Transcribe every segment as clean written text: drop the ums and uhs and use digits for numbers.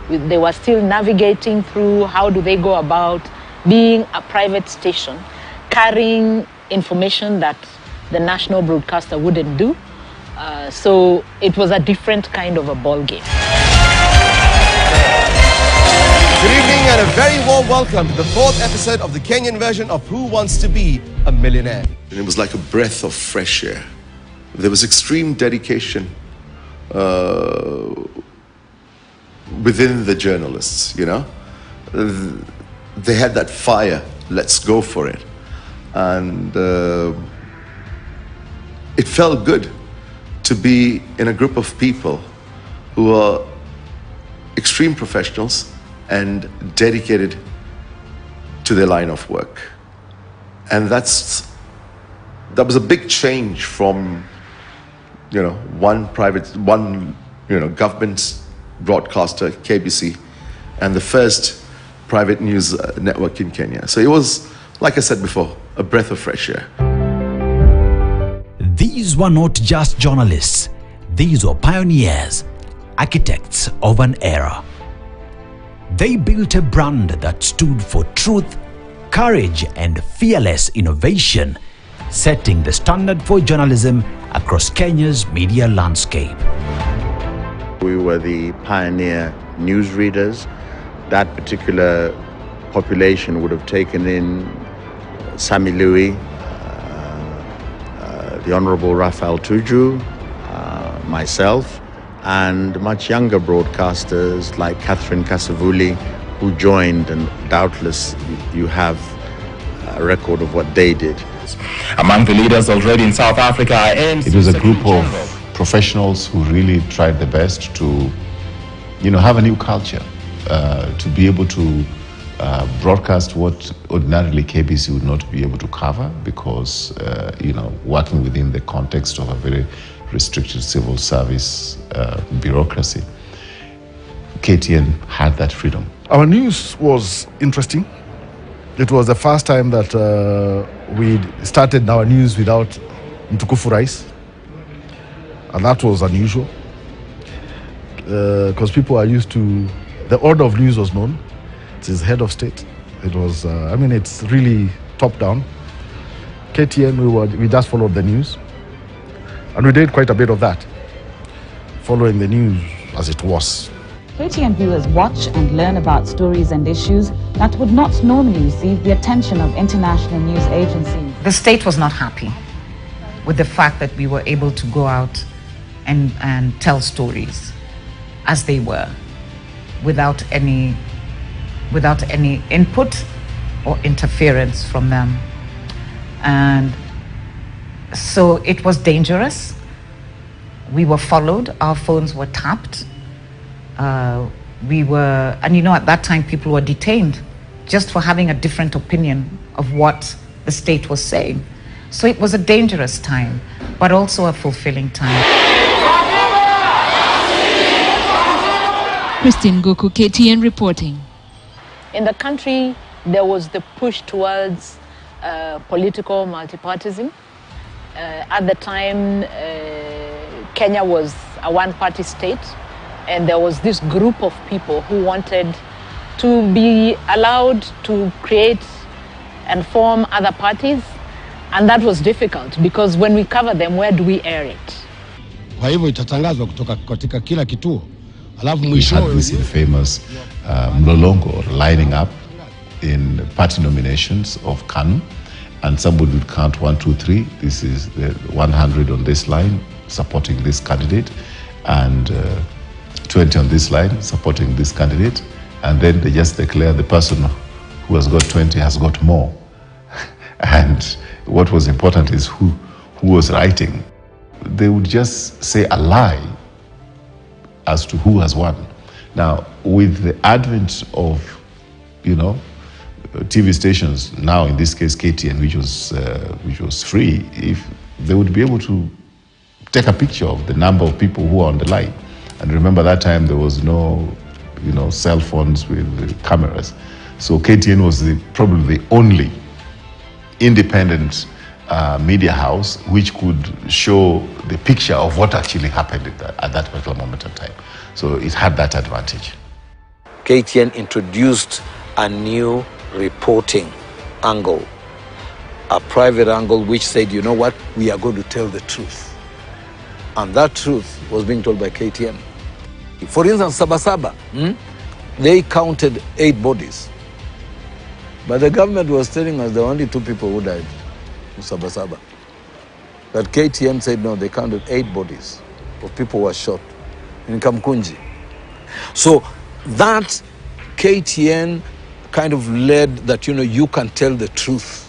They were still navigating through how do they go about being a private station, carrying information that the national broadcaster wouldn't do. So it was a different kind of a ball game. Good evening and a very warm welcome to the 4th episode of the Kenyan version of Who Wants to Be a Millionaire. And it was like a breath of fresh air. There was extreme dedication within the journalists, you know. They had that fire, let's go for it. And it felt good to be in a group of people who are extreme professionals and dedicated to their line of work. And that was a big change from, one government broadcaster, KBC, and the first private news network in Kenya. So it was, like I said before, a breath of fresh air. These were not just journalists. These were pioneers, architects of an era. They built a brand that stood for truth, courage, and fearless innovation, setting the standard for journalism across Kenya's media landscape. We were the pioneer newsreaders. That particular population would have taken in Sami Lui, the Honorable Raphael Tuju, myself, and much younger broadcasters like Catherine Kasavuli, who joined, and doubtless you have a record of what they did. Among the leaders already in South Africa, it was a group of professionals who really tried their best to, have a new culture, to be able to broadcast what ordinarily KBC would not be able to cover because, working within the context of a very restricted civil service bureaucracy. KTN had that freedom. Our news was interesting. It was the first time that we started our news without Mtukufu Rais, and that was unusual because people are used to, the order of news was known. It is head of state. It was, it's really top down. KTN, we just followed the news. And we did quite a bit of that, following the news as it was. KTN viewers watch and learn about stories and issues that would not normally receive the attention of international news agencies. The state was not happy with the fact that we were able to go out and tell stories as they were, without any input or interference from them. And so it was dangerous. We were followed, our phones were tapped. At that time people were detained just for having a different opinion of what the state was saying. So it was a dangerous time, but also a fulfilling time. Christine Goku, KTN reporting. In the country, there was the push towards political multipartism. At the time, Kenya was a one-party state, and there was this group of people who wanted to be allowed to create and form other parties, and that was difficult because when we cover them, where do we air it? Kwa hivyo itatangazwa kutoka katika kila kituo. Alafu mwishowe we had this famous mlolongo lining up in party nominations of KANU, and somebody would count 1, 2, 3. This is the 100 on this line supporting this candidate, and 20 on this line supporting this candidate, and then they just declare the person who has got 20 has got more. And what was important is who was writing. They would just say a lie as to who has won. Now, with the advent of, TV stations, now in this case KTN, which was free, if they would be able to take a picture of the number of people who are on the line. And remember that time there was no, cell phones with cameras. So KTN was probably the only independent media house which could show the picture of what actually happened at that particular moment in time. So it had that advantage. KTN introduced a new reporting angle, a private angle which said, you know what, we are going to tell the truth. And that truth was being told by KTN. For instance, Sabasaba, they counted 8 bodies. But the government was telling us there were only 2 people who died in Sabasaba. But KTN said no, they counted 8 bodies of people who were shot in Kamkunji. So that KTN kind of led that, you can tell the truth.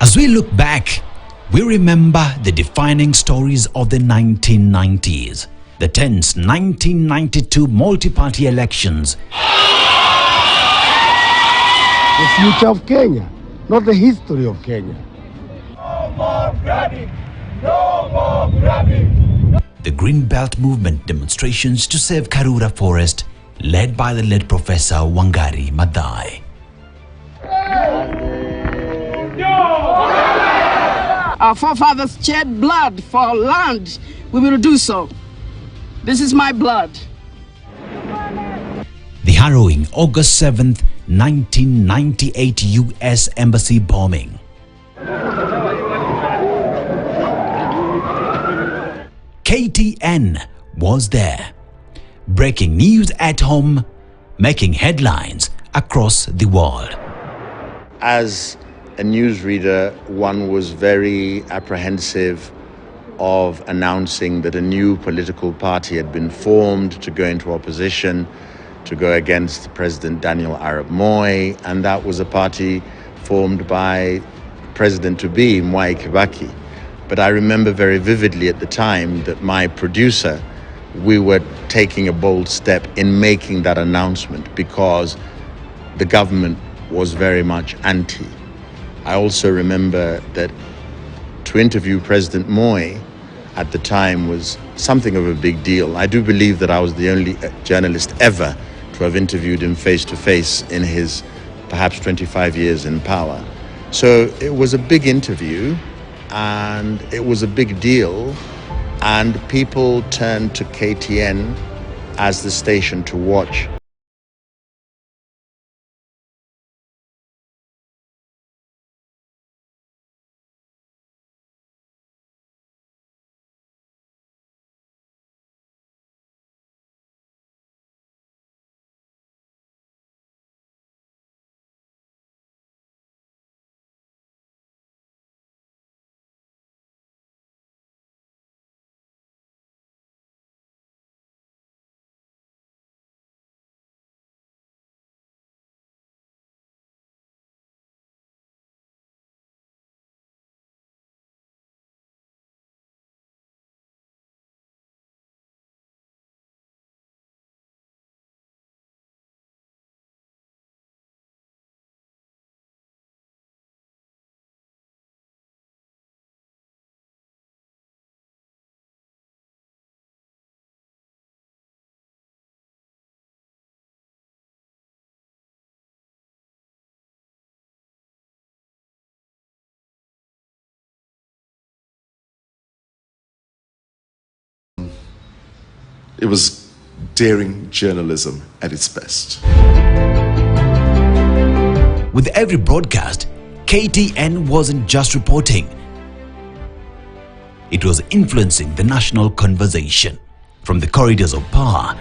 As we look back, we remember the defining stories of the 1990s, the tense 1992 multi-party elections. The future of Kenya, not the history of Kenya. No more grabbing! No more grabbing! The Green Belt Movement demonstrations to save Karura Forest, led by the late Professor Wangari Maathai. Our forefathers shed blood for our land. We will do so. This is my blood. The harrowing August 7th, 1998 U.S. Embassy bombing. KTN was there, breaking news at home, making headlines across the world. As a newsreader, one was very apprehensive of announcing that a new political party had been formed to go into opposition, to go against President Daniel Arap Moi, and that was a party formed by President-to-be Mwai Kibaki. But I remember very vividly at the time that my producer, we were taking a bold step in making that announcement because the government was very much anti. I also remember that to interview President Moi at the time was something of a big deal. I do believe that I was the only journalist ever to have interviewed him face-to-face in his perhaps 25 years in power. So it was a big interview and it was a big deal, and people turned to KTN as the station to watch. It was daring journalism at its best. With every broadcast, KTN wasn't just reporting. It was influencing the national conversation. From the corridors of power,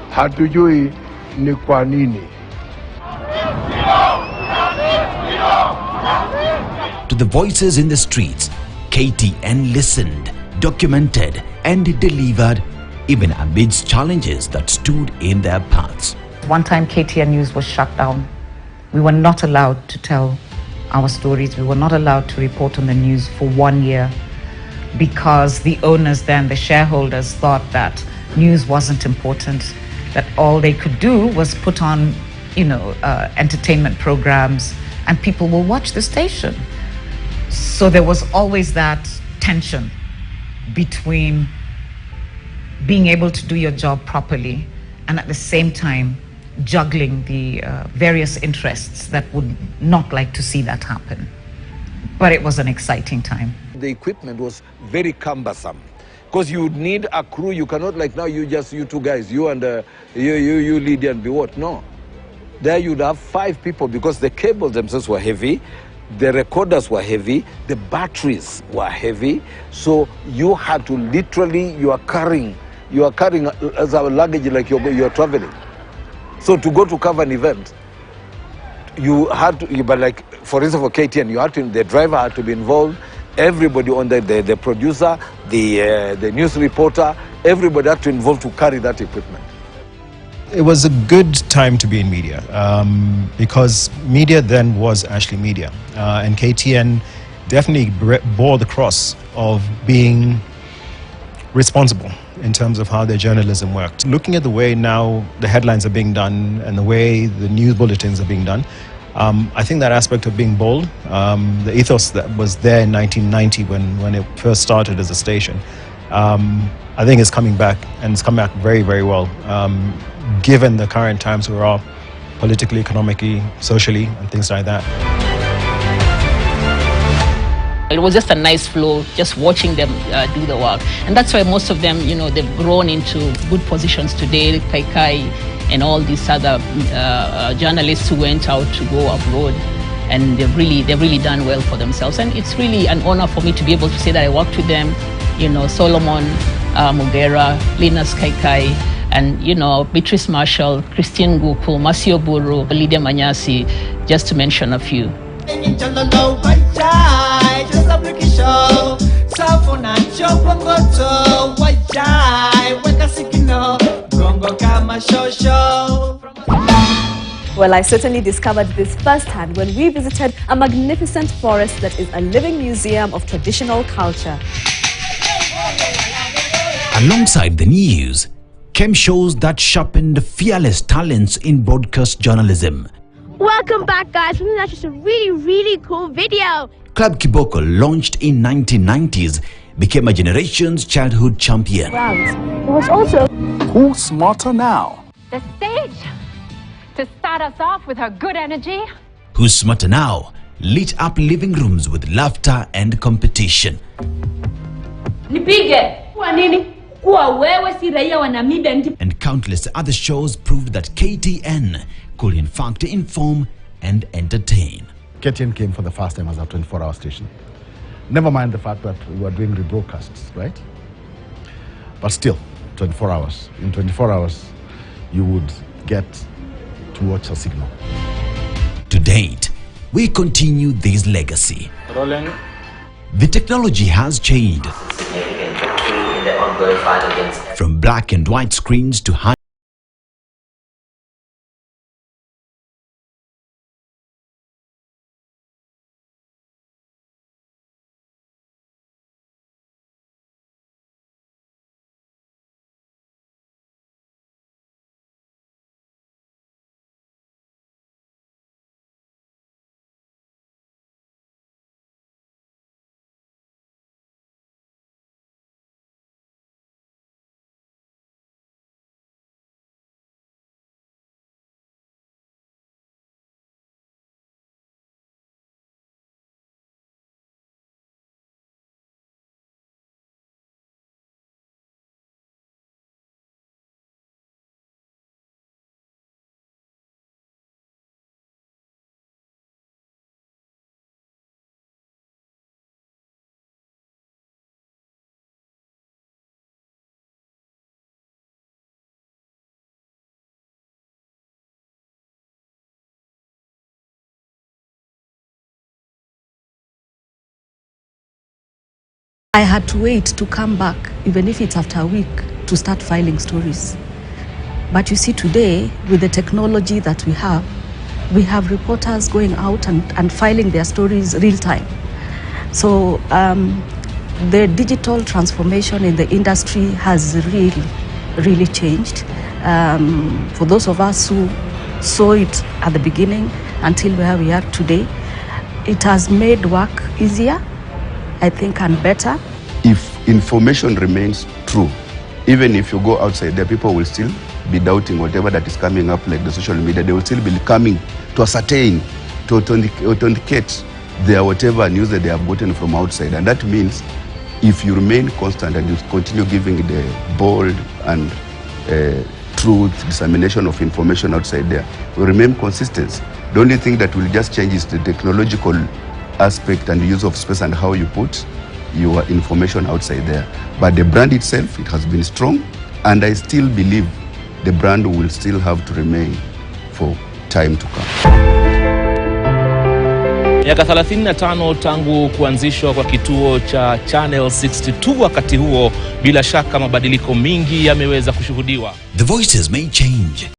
Hatujui ni kwa nini. to the voices in the streets, KTN listened, documented, and delivered, even amidst challenges that stood in their paths. One time KTN News was shut down. We were not allowed to tell our stories. We were not allowed to report on the news for 1 year because the owners then, the shareholders, thought that news wasn't important, that all they could do was put on, entertainment programs and people will watch the station. So there was always that tension between being able to do your job properly and at the same time juggling the various interests that would not like to see that happen. But it was an exciting time. The equipment was very cumbersome Because you would need a crew. You cannot, like now, you two guys, you and you Lydia and Biwot. No. There you'd have 5 people because the cables themselves were heavy, the recorders were heavy, the batteries were heavy. So you had to literally, you are carrying as a luggage like you're traveling. So to go to cover an event, you had to, but like, for instance, for KTN, you had to, the driver had to be involved, everybody on the producer, the news reporter, everybody had to involve to carry that equipment. It was a good time to be in media because media then was actually media. And KTN definitely bore the cross of being responsible in terms of how their journalism worked. Looking at the way now the headlines are being done and the way the news bulletins are being done, I think that aspect of being bold, the ethos that was there in 1990 when it first started as a station, I think is coming back, and it's come back very, very well, given the current times we are politically, economically, socially, and things like that. It was just a nice flow, just watching them do the work. And that's why most of them, they've grown into good positions today, Kai and all these other journalists who went out to go abroad. And they've really done well for themselves. And it's really an honor for me to be able to say that I worked with them, Solomon Mugera, Linus Kaikai, and, Beatrice Marshall, Christine Guku, Masio Buru, Lydia Manyasi, just to mention a few. Well, I certainly discovered this firsthand when we visited a magnificent forest that is a living museum of traditional culture. Alongside the news came shows that sharpened fearless talents in broadcast journalism. Welcome back, guys. That's just a really cool video. Club Kiboko, launched in 1990s, became a generation's childhood champion. It was also Who's smarter now? The stage to start us off with her good energy. Who's Smarter Now lit up living rooms with laughter and competition. Nipige kwa nini? Kuwa wewe si raia wa Namibia. And countless other shows proved that KTN could in fact inform and entertain. KTN came for the first time as a 24-hour station. Never mind the fact that we were doing rebroadcasts, right? But still, 24 hours. In 24 hours, you would get to watch a signal. To date, we continue this legacy. Rolling. The technology has changed. From black and white screens to high I had to wait to come back, even if it's after a week, to start filing stories. But you see, today, with the technology that we have reporters going out and filing their stories real time. So the digital transformation in the industry has really changed. For those of us who saw it at the beginning until where we are today, it has made work easier, I think, and better. If information remains true, even if you go outside, the people will still be doubting whatever that is coming up, like the social media. They will still be coming to ascertain, to authenticate their whatever news that they have gotten from outside. And that means if you remain constant and you continue giving the bold and truth, dissemination of information outside there, will remain consistent. The only thing that will just change is the technological aspect and the use of space and how you put your information outside there. But the brand itself, it has been strong, and I still believe the brand will still have to remain for time to come. Miaka 35 tangu kuanzishwa kwa kituo cha Channel 62, wakati huo bila shaka mabadiliko mingi yameweza kushuhudiwa. The voices may change,